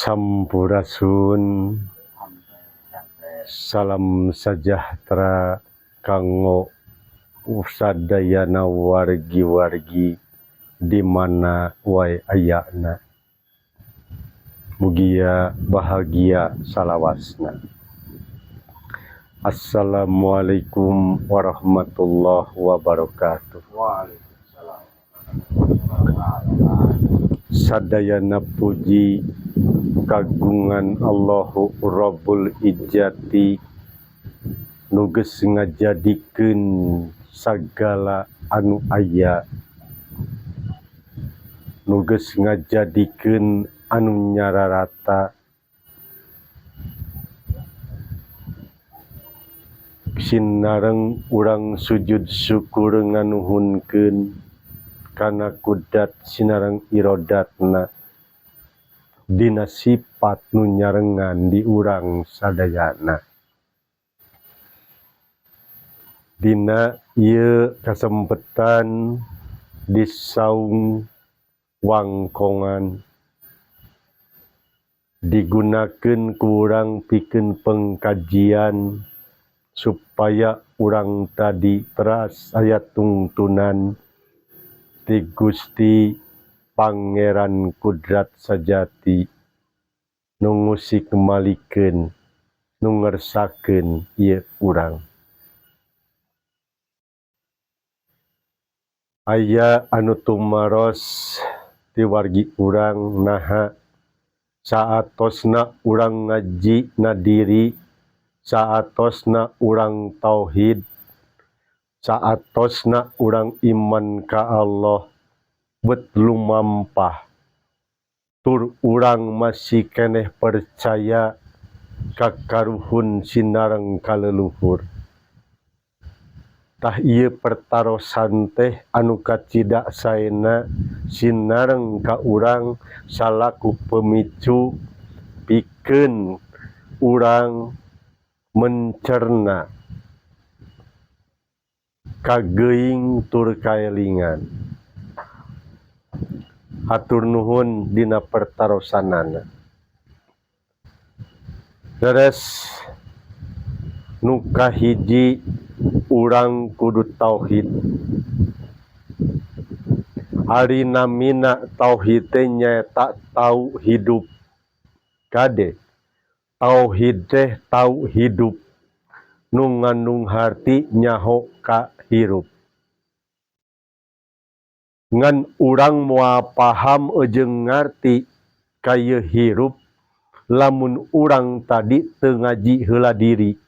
Sampurasun, salam sejahtera kanggo sadayana wargi-wargi di mana wae ayana. Mugia bahagia salawasna. Assalamualaikum warahmatullahi wabarakatuh. Sadayana puji kagungan Allahu Rabbul Izzati nuges ngajadikeun sagala anu aya, nuges ngajadikeun anu nyararata, sinareng urang sujud syukur nganuhunkeun kana kudat sinareng irodatna dina sifat nu nyarengan di urang sadayana. Dina ieu kasempetan di saung wangkongan digunakeun ku urang pikeun pengkajian supaya urang tadi teras aya tungtunan ti Gusti Pangeran Kudrat Sajati nu ngusik malikeun nu ngersakeun ieu urang. Aya anu tumaros ti wargi urang naha saatosna urang ngaji na diri, saatosna urang tauhid, saatosna urang iman ka Allah bet lumampah tur urang masih keneh percaya ka karuhun sinareng kaleuluhur. Tah ieu pertarosan teh anu kacida saena sinareng ka urang salaku pemicu pikeun urang mencerna kageuing tur kaelingan. Hatur nuhun dina pertarosanana. Leres nu kahiji urang kudu tauhid. Ari namina tauhid teh nyaeta tau hidup. Kade tauhid teh tau hidup nu ngandung harti nyaho ka hirup. Ngan urang moal paham jeung ngarti ka ieu hirup lamun urang tadi teu ngaji heula diri,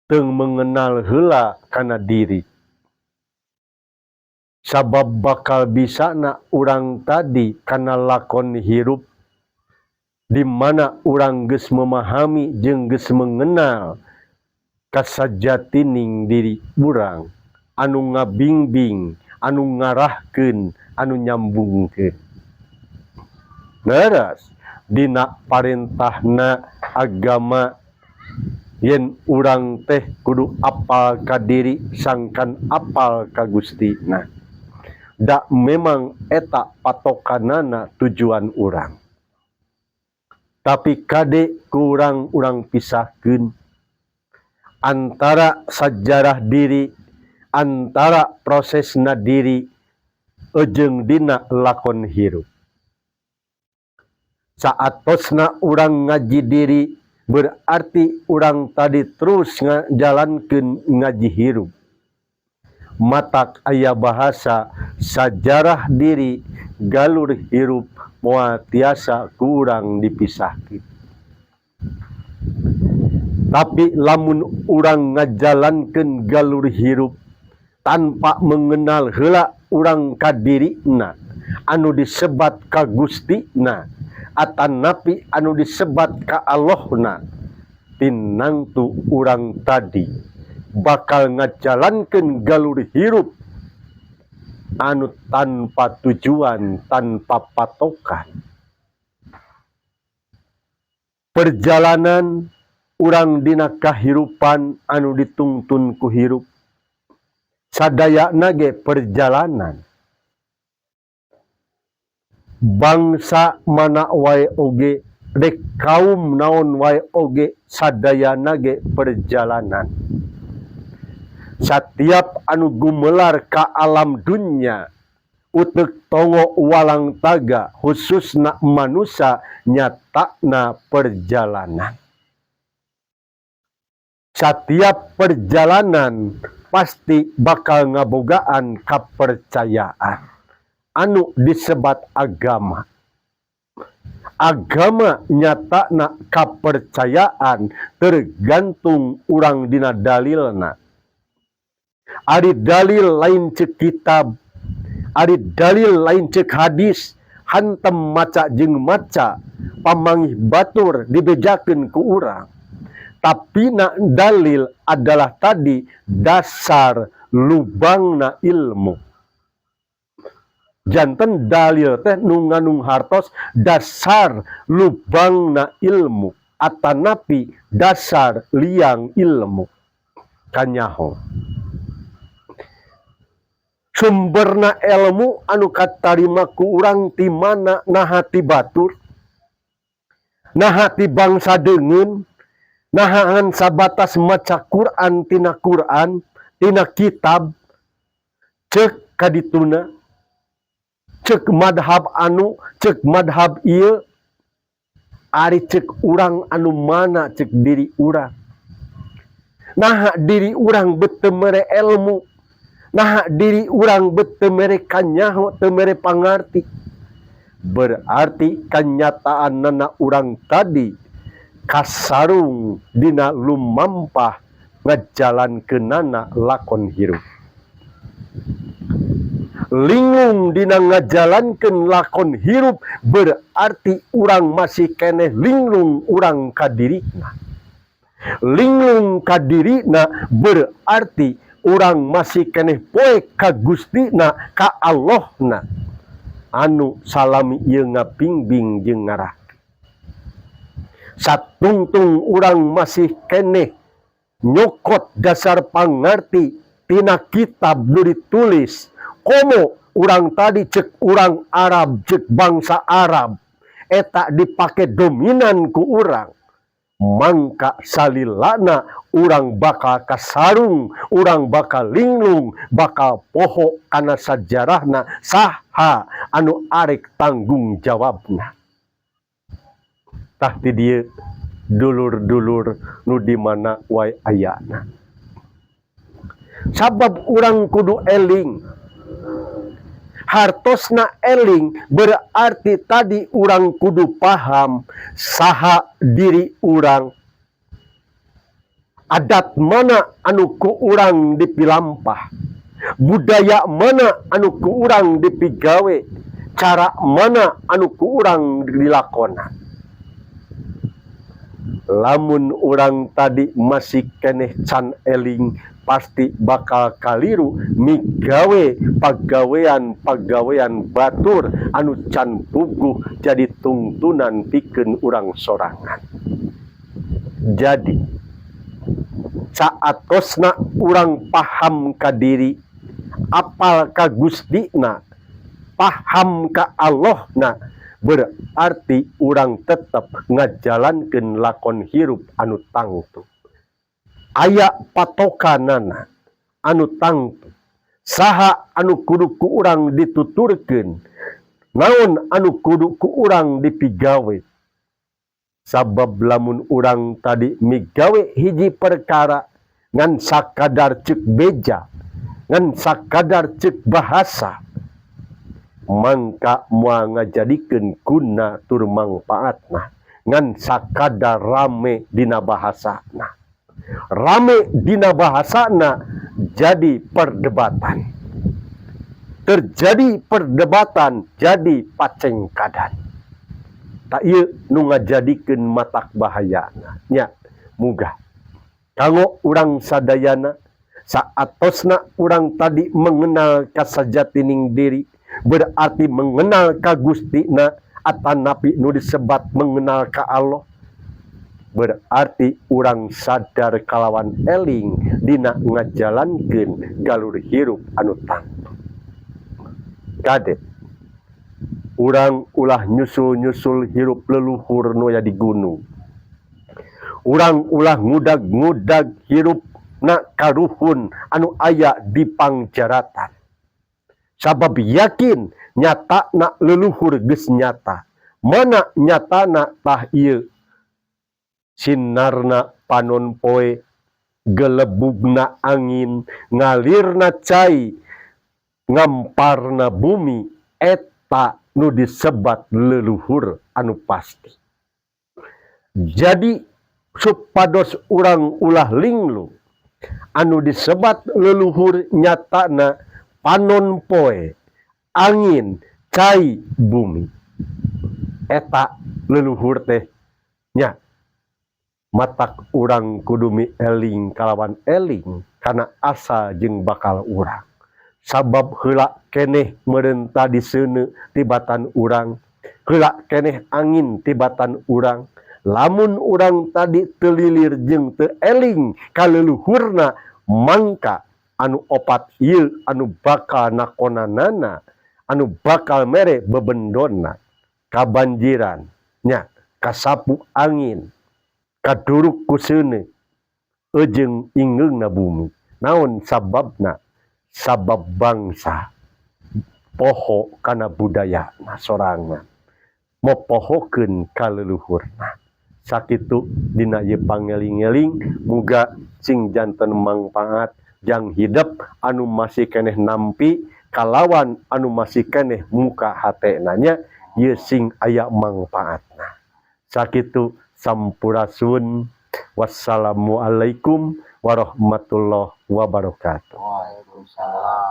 teu mengenal heula kana diri. Sabab bakal bisana urang tadi kana lakon hirup di mana urang geus memahami jeung geus mengenal kasajatining diri urang anu ngabingbing, anu ngarahkeun, anu nyambungkeun. Leres dina parentahna agama yen urang teh kudu apal ka diri sangkan apal ka Gustina. Da memang eta patokanana tujuan urang. Tapi kade ku urang pisahkeun antara sajarah diri, antara prosesna diri jeung dina lakon hirup. Saatosna urang ngaji diri berarti urang tadi terus ngajalankeun ngaji hirup. Matak aya bahasa sajarah diri galur hirup moal tiasa ku urang dipisahkeun. Tapi lamun urang ngajalankeun galur hirup tanpa mengenal heula urang ka dirina anu disebat ka Gustina atanapi anu disebat ka Allahna, tinangtu urang tadi bakal ngajalankeun galur hirup anu tanpa tujuan, tanpa patokan. Perjalanan urang dina kahirupan anu ditungtun ku hirup sadayana ge perjalanan. bangsa mana wae oge dek kaum naon wae oge sadayana ge perjalanan. Setiap anu gumelar ka alam dunya utek tongo walang taga khususna manusia nyatakna perjalanan. Setiap perjalanan pasti bakal ngabogaan kapercayaan anu disebat agama. Agama nyatakna kapercayaan tergantung urang dina dalilna. Ari dalil lain cek kitab, ari dalil lain cek hadis, hantem maca jeung maca, pamangih batur dibejakeun ku urang. Tapi na dalil adalah tadi dasar lubangna ilmu. Janten dalil teh nu ngandung hartos dasar lubangna ilmu, atanapi dasar liang ilmu. Kanyaho. Sumberna ilmu anu katarima ku urang ti mana naha ti batur, naha ti bangsa deungeun, nahaan sabatas maca Quran tina kitab, cek kadituna, cek madhab anu, cek madhab ieu, ari cek urang anu mana cek diri urang. Naha diri urang beteu mere ilmu, nah diri urang beteu mere kanyaho teu mere pangarti. Berarti kanyataanna urang tadi kasarung dina lumampah ngajalankeunana lakon hirup. Linglung dina ngajalankeun lakon hirup berarti urang masih keneh linglung urang ka dirina. Linglung ka dirina berarti urang masih keneh poe ka Gustina, ka Allahna anu salami ieu ngapingbing jeung ngarah. Satungtung urang masih keneh nyokot dasar pangarti tina kitab nu ditulis komo urang tadi cek urang Arab, cek bangsa Arab eta dipake dominan ku urang. Mangka salilana urang bakal kasarung, urang bakal linglung, bakal poho kana sajarahna saha anu arek tanggung jawabna. Tah ti dieu dulur-dulur nu di mana wae ayana. Sabab urang kudu eling. Hartosna eling berarti tadi urang kudu paham saha diri urang, adat mana anu ku urang dipilampah, budaya mana anu ku urang dipigawe, cara mana anu ku urang dilakonan. Lamun urang tadi masih keneh can eling, pasti bakal kaliru migawe pagawean batur anu can puguh jadi tungtunan pikeun urang sorangan. Jadi saatosna urang paham ka diri, apal ka Gustina, paham ka Allahna, berarti urang tetep ngajalankeun lakon hirup anu tangtu. Aya patokanana anu tangtu, saha anu kudu ku urang dituturkeun, naon anu kudu ku urang dipigawe. Sabab lamun urang tadi migawe hiji perkara ngan sakadar ceuk beja, ngan sakadar ceuk bahasa, mangka moal ngajadikeun guna tur mangpaatna ngan sakadar rame dina bahasana. Rame dina bahasana jadi perdebatan. Terjadi perdebatan jadi pacengkadan. Tak ieu nu ngajadikeun matak bahayana. Nya muga kanggo urang sadayana saatosna urang tadi mengenal kasajatining diri, berarti mengenal ka Gustina atanapi nu disebat mengenal ka Allah. Berarti urang sadar kalawan eling dina ngajalankeun galur hirup anu tangtu. Kade urang ulah nyusul-nyusul hirup leluhur nu aya di gunung. Urang ulah ngudag-ngudag hirup na karuhun anu aya di pangjaratan. Sabab yakin nyata na leluhur geus nyata. Mana nyata na tah ieu sinarna panon poe, gelebugna angin, ngalirna cai, ngamparna bumi, eta nu disebat leluhur anu pasti. Jadi supados urang ulah linglung anu disebat leluhur nyatana panon poe, angin, cai, bumi. Eta leluhur teh nya matak urang kudumi eling kalawan eling kana asa jeung bakal urang. Sabab heula keneh meureun tadi seuneu tibatan urang, heula keneh angin tibatan urang. Lamun urang tadi teu lilir jeung teu eling ka leluhurna, mangka anu opat ieu anu bakal nakonanana, anu bakal mere bebendonna, kabanjiran, nya kasapu angin, kaduruk ku seuneu, jeung ingeungna bumi. Naon sababna? Sabab bangsa poho kana budayana sorangan, mopohokeun ka leluhurna. Sakitu dina ieu pangeling-eling muga sing janten mangpaat jang hidep anu masih keneh nampi kalawan anu masih keneh muka hatena nya ieu sing aya mangpaatna. Sakitu sampurasun. Wassalamualaikum warahmatullahi wabarakatuh. Waalaikumsalam.